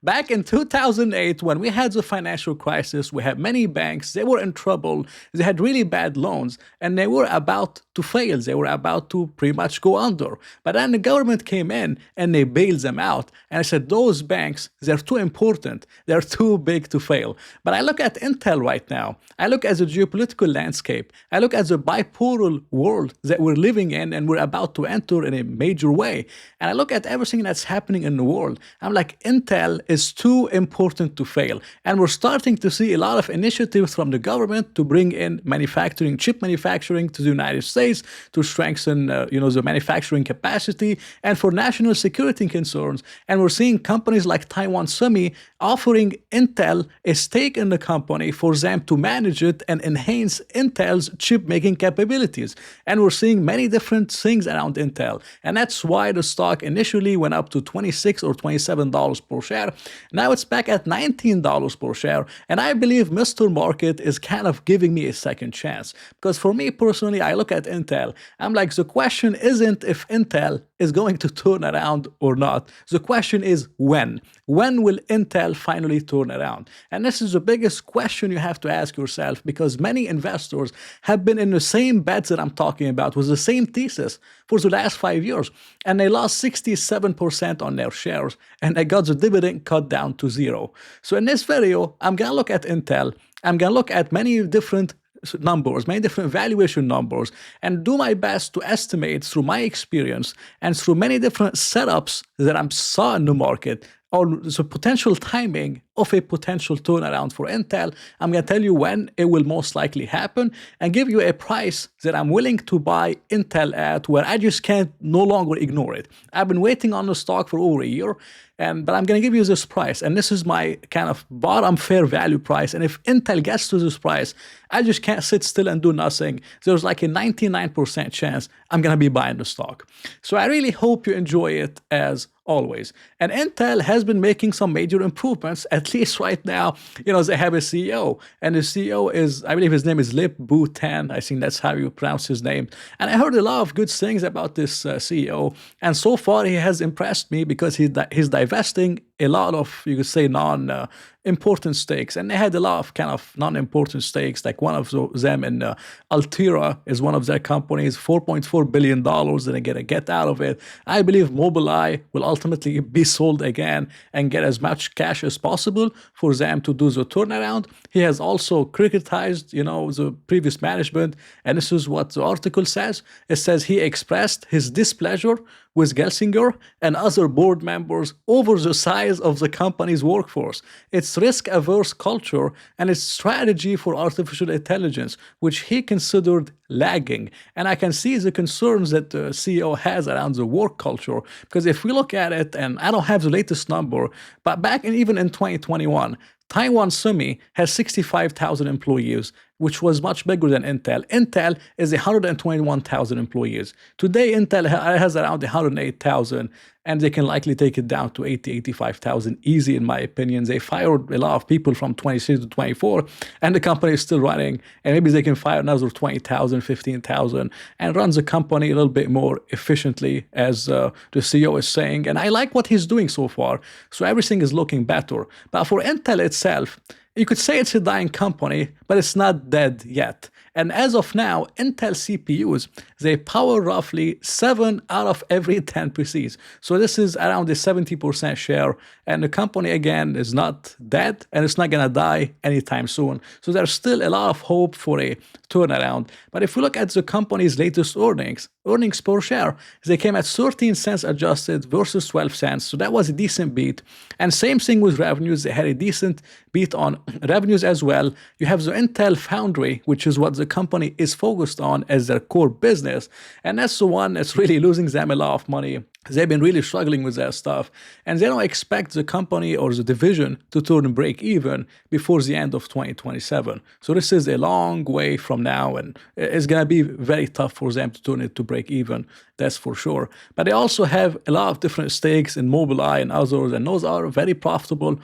Back in 2008, when we had the financial crisis, we had many banks, they were in trouble, they had really bad loans, and they were about to fail. They were about to pretty much go under. But then the government came in and they bailed them out. And I said, those banks, they're too important, they're too big to fail. But I look at Intel right now, I look at the geopolitical landscape, I look at the bipolar world that we're living in and we're about to enter in a major way. And I look at everything that's happening in the world. I'm like, Intel is too important to fail. And we're starting to see a lot of initiatives from the government to bring in manufacturing, chip manufacturing to the United States to strengthen, the manufacturing capacity and for national security concerns. And we're seeing companies like Taiwan Semi offering Intel a stake in the company for them to manage it and enhance Intel's chip making capabilities. And we're seeing many different things around Intel. And that's why the stock initially went up to $26 or $27 per share. Now it's back at $19 per share. And I believe Mr. Market is kind of giving me a second chance. Because for me personally, I look at Intel, I'm like, the question isn't if Intel is going to turn around or not. The question is when. When will Intel finally turn around? And this is the biggest question you have to ask yourself, because many investors have been in the same bets that I'm talking about with the same thesis for the last 5 years. And they lost 67% on their shares and they got the dividend cut down to zero. So in this video, I'm going to look at Intel. I'm going to look at many different numbers, many different valuation numbers, and do my best to estimate through my experience and through many different setups that I saw in the market or the potential timing of a potential turnaround for Intel. I'm going to tell you when it will most likely happen and give you a price that I'm willing to buy Intel at, where I just can't no longer ignore it. I've been waiting on the stock for over a year, but I'm going to give you this price, and this is my kind of bottom fair value price. And if Intel gets to this price, I just can't sit still and do nothing. There's like a 99% chance I'm going to be buying the stock. So I really hope you enjoy it as always. And Intel has been making some major improvements, at least right now. They have a CEO, and the CEO is, I believe his name is Lip Bu Tan. I think that's how you pronounce his name. And I heard a lot of good things about this CEO. And so far, he has impressed me because he's divesting a lot of, you could say, non-important stakes. And they had a lot of kind of non-important stakes, like one of them in Altera is one of their companies, $4.4 billion that they're going to get out of it. I believe Mobileye will ultimately be sold again and get as much cash as possible for them to do the turnaround. He has also criticized, the previous management, and this is what the article says. It says he expressed his displeasure with Gelsinger and other board members over the size of the company's workforce, its risk-averse culture, and its strategy for artificial intelligence, which he considered lagging. And I can see the concerns that the CEO has around the work culture, because if we look at it, and I don't have the latest number, but back even in 2021, Taiwan Semi has 65,000 employees, which was much bigger than Intel. Intel is 121,000 employees. Today, Intel has around 108,000, and they can likely take it down to 80, 85,000 easy, in my opinion. They fired a lot of people from 26 to 24, and the company is still running, and maybe they can fire another 20,000, 15,000, and run the company a little bit more efficiently, as the CEO is saying. And I like what he's doing so far, so everything is looking better. But for Intel itself, you could say it's a dying company, but it's not dead yet. And as of now, Intel CPUs, they power roughly 7 out of every 10 PCs. So this is around a 70% share. And the company, again, is not dead, and it's not going to die anytime soon. So there's still a lot of hope for a turnaround. But if we look at the company's latest earnings per share, they came at 13 cents adjusted versus 12 cents. So that was a decent beat. And same thing with revenues. They had a decent beat on revenues as well. You have the Intel Foundry, which is what the company is focused on as their core business. And that's the one that's really losing them a lot of money. They've been really struggling with that stuff, and they don't expect the company or the division to turn break even before the end of 2027. So this is a long way from now, and it's going to be very tough for them to turn it to break even, that's for sure. But they also have a lot of different stakes in Mobileye and others, and those are very profitable.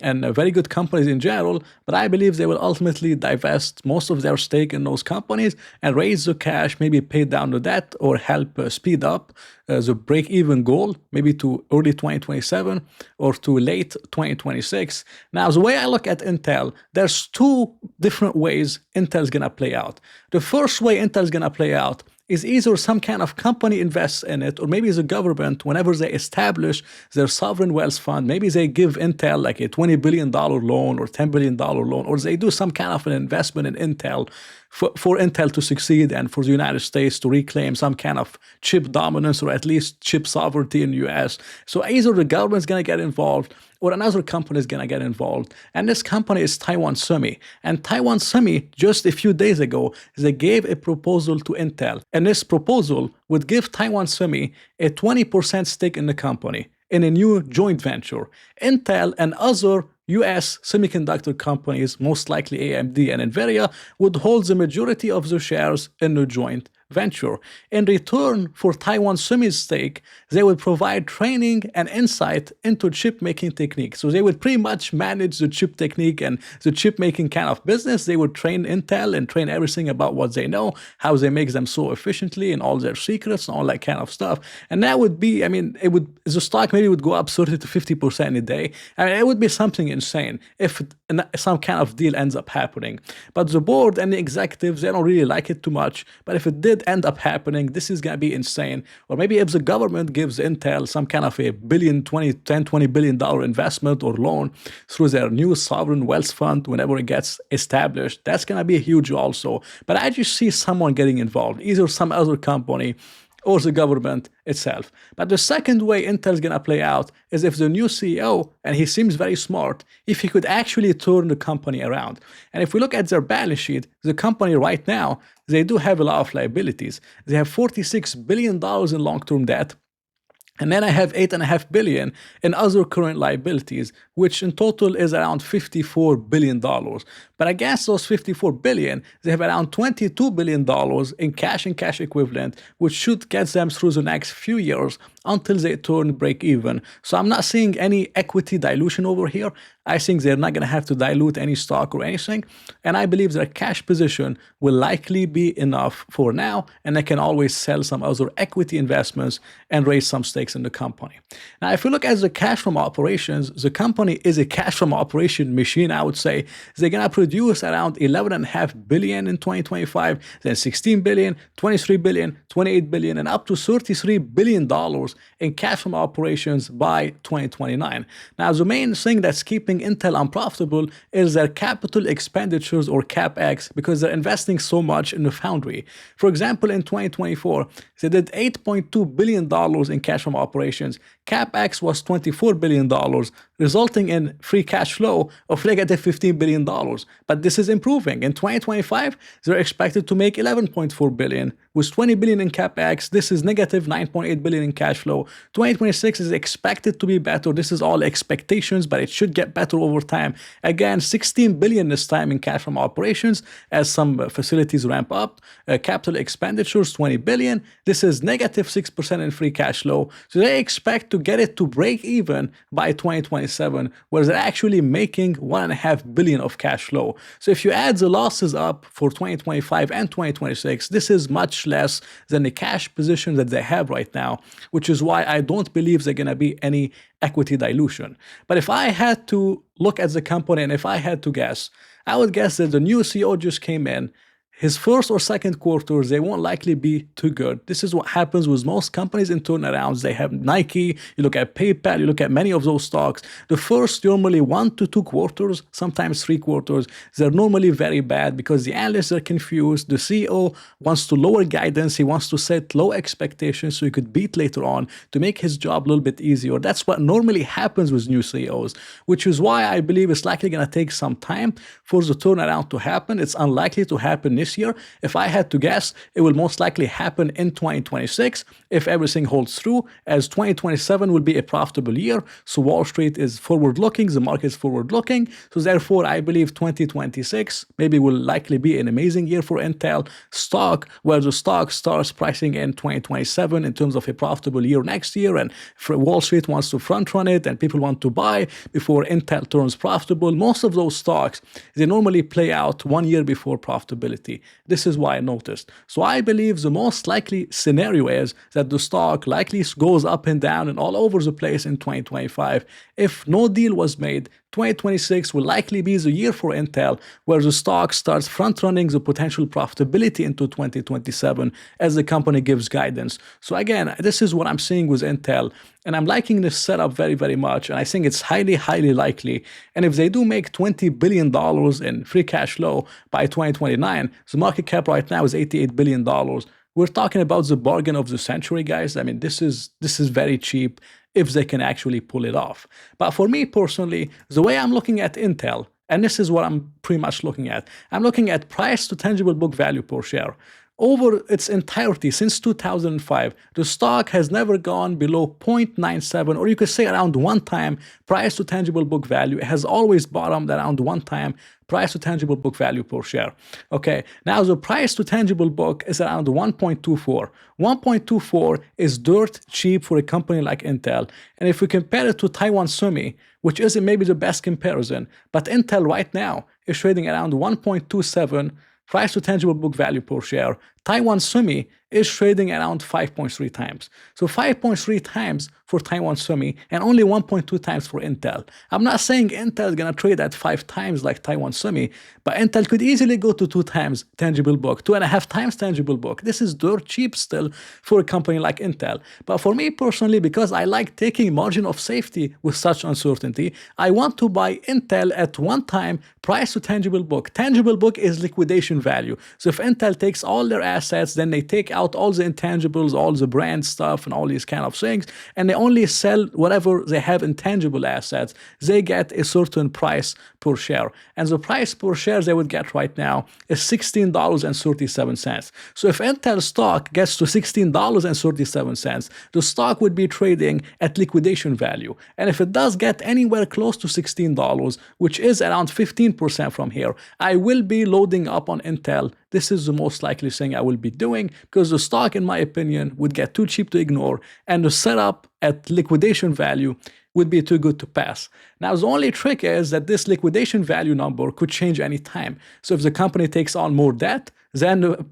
and very good companies in general, but I believe they will ultimately divest most of their stake in those companies and raise the cash, maybe pay down the debt or help speed up the break-even goal, maybe to early 2027 or to late 2026. Now, the way I look at Intel, there's two different ways Intel's gonna play out. The first way Intel's gonna play out is either some kind of company invests in it, or maybe the government, whenever they establish their sovereign wealth fund, maybe they give Intel like a $20 billion loan or $10 billion loan, or they do some kind of an investment in Intel for Intel to succeed and for the United States to reclaim some kind of chip dominance or at least chip sovereignty in the US. So either the government's going to get involved or another company is going to get involved. And this company is Taiwan Semi. And Taiwan Semi, just a few days ago, they gave a proposal to Intel. And this proposal would give Taiwan Semi a 20% stake in the company in a new joint venture. Intel and other US semiconductor companies, most likely AMD and Nvidia, would hold the majority of the shares in the joint venture. In return for Taiwan Semi's stake, they would provide training and insight into chip making techniques. So they would pretty much manage the chip technique and the chip making kind of business. They would train Intel and train everything about what they know, how they make them so efficiently and all their secrets and all that kind of stuff. And that would be, the stock maybe would go up 30 to 50% a day. It would be something insane if some kind of deal ends up happening. But the board and the executives, they don't really like it too much. But if it did end up happening, this is going to be insane. Or maybe if the government gives Intel some kind of a $20 billion investment or loan through their new sovereign wealth fund whenever it gets established, that's going to be huge also. But I just see someone getting involved, either some other company or the government itself. But the second way Intel's going to play out is if the new CEO, and he seems very smart, if he could actually turn the company around. And if we look at their balance sheet, the company right now, they do have a lot of liabilities. They have $46 billion in long-term debt. And then I have $8.5 billion in other current liabilities, which in total is around $54 billion. But against those $54 billion, they have around $22 billion in cash and cash equivalent, which should get them through the next few years until they turn break even. So I'm not seeing any equity dilution over here. I think they're not going to have to dilute any stock or anything. And I believe their cash position will likely be enough for now, and they can always sell some other equity investments and raise some stakes in the company. Now, if you look at the cash from operations, the company is a cash from operation machine, I would say. They're going to produce around $11.5 billion in 2025, then $16 billion, $23 billion, $28 billion, and up to $33 billion in cash from operations by 2029. Now, the main thing that's keeping Intel unprofitable is their capital expenditures or CapEx, because they're investing so much in the foundry. For example, in 2024, they did $8.2 billion in cash from operations. CapEx was $24 billion, resulting in free cash flow of negative $15 billion. But this is improving. In 2025, they're expected to make $11.4 billion. With $20 billion in CapEx, this is negative $9.8 billion in cash flow. 2026 is expected to be better. This is all expectations, but it should get better over time. Again, $16 billion this time in cash from operations as some facilities ramp up. Capital expenditures, $20 billion. This is negative 6% in free cash flow. So they expect to get it to break even by 2027, where they're actually making $1.5 billion of cash flow. So if you add the losses up for 2025 and 2026, this is much less than the cash position that they have right now, which is why I don't believe there's going to be any equity dilution. But if I had to look at the company and if I had to guess, I would guess that the new CEO just came in. His first or second quarter, they won't likely be too good. This is what happens with most companies in turnarounds. They have Nike, you look at PayPal, you look at many of those stocks. The first normally 1 to 2 quarters, sometimes 3 quarters, they're normally very bad because the analysts are confused. The CEO wants to lower guidance. He wants to set low expectations so he could beat later on to make his job a little bit easier. That's what normally happens with new CEOs, which is why I believe it's likely going to take some time for the turnaround to happen. It's unlikely to happen this this year. If I had to guess, it will most likely happen in 2026 if everything holds through, as 2027 will be a profitable year. So Wall Street is forward-looking, the market is forward-looking. So therefore, I believe 2026 maybe will likely be an amazing year for Intel stock, where the stock starts pricing in 2027 in terms of a profitable year next year, and Wall Street wants to front run it and people want to buy before Intel turns profitable. Most of those stocks, they normally play out 1 year before profitability. This is why I noticed. So I believe the most likely scenario is that the stock likely goes up and down and all over the place in 2025. If no deal was made, 2026 will likely be the year for Intel, where the stock starts front-running the potential profitability into 2027 as the company gives guidance. So again, this is what I'm seeing with Intel, and I'm liking this setup very, very much, and I think it's highly, highly likely. And if they do make $20 billion in free cash flow by 2029, the market cap right now is $88 billion. We're talking about the bargain of the century, guys. I mean, this is very cheap if they can actually pull it off. But for me personally, the way I'm looking at Intel, and this is what I'm pretty much looking at, I'm looking at price to tangible book value per share. Over its entirety since 2005, the stock has never gone below 0.97, or you could say around 1 time price to tangible book value. It has always bottomed around 1 time price to tangible book value per share. Okay, now the price to tangible book is around 1.24. 1.24 is dirt cheap for a company like Intel. And if we compare it to Taiwan Semi, which isn't maybe the best comparison, but Intel right now is trading around 1.27 price to tangible book value per share. Taiwan Semi is trading around 5.3 times. So 5.3 times for Taiwan Semi and only 1.2 times for Intel. I'm not saying Intel is going to trade at 5 times like Taiwan Semi, but Intel could easily go to 2 times tangible book, 2.5 times tangible book. This is dirt cheap still for a company like Intel. But for me personally, because I like taking margin of safety with such uncertainty, I want to buy Intel at 1 time price to tangible book. Tangible book is liquidation value. So if Intel takes all their assets, then they take out all the intangibles, all the brand stuff and all these kind of things, and they only sell whatever they have intangible assets, they get a certain price per share. And the price per share they would get right now is $16.37. So if Intel stock gets to $16.37, the stock would be trading at liquidation value. And if it does get anywhere close to $16, which is around 15% from here, I will be loading up on Intel. This is the most likely thing I will be doing, because the stock, in my opinion, would get too cheap to ignore, and the setup at liquidation value would be too good to pass. Now, the only trick is that this liquidation value number could change any time. So if the company takes on more debt, then the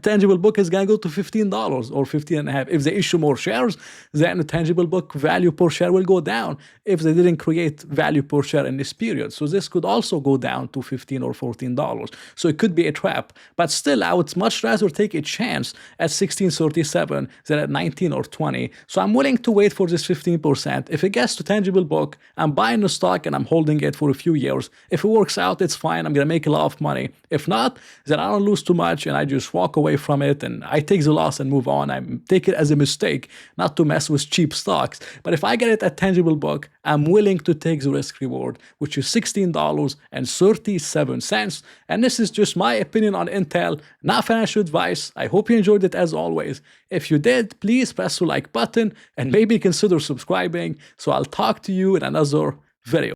tangible book is going to go to $15 or $15.5. If they issue more shares, then the tangible book value per share will go down if they didn't create value per share in this period. So this could also go down to $15 or $14. So it could be a trap. But still, I would much rather take a chance at 16.37 than at 19 or 20. So I'm willing to wait for this 15%. If it gets to tangible book, I'm buying the stock and I'm holding it for a few years. If it works out, it's fine. I'm going to make a lot of money. If not, then I don't lose too much and I just walk away from it and I take the loss and move on. I take it as a mistake not to mess with cheap stocks. But if I get it at tangible book, I'm willing to take the risk reward, which is $16.37. And this is just my opinion on Intel, not financial advice. I hope you enjoyed it as always. If you did, please press the like button and maybe consider subscribing. So I'll talk to you in another video.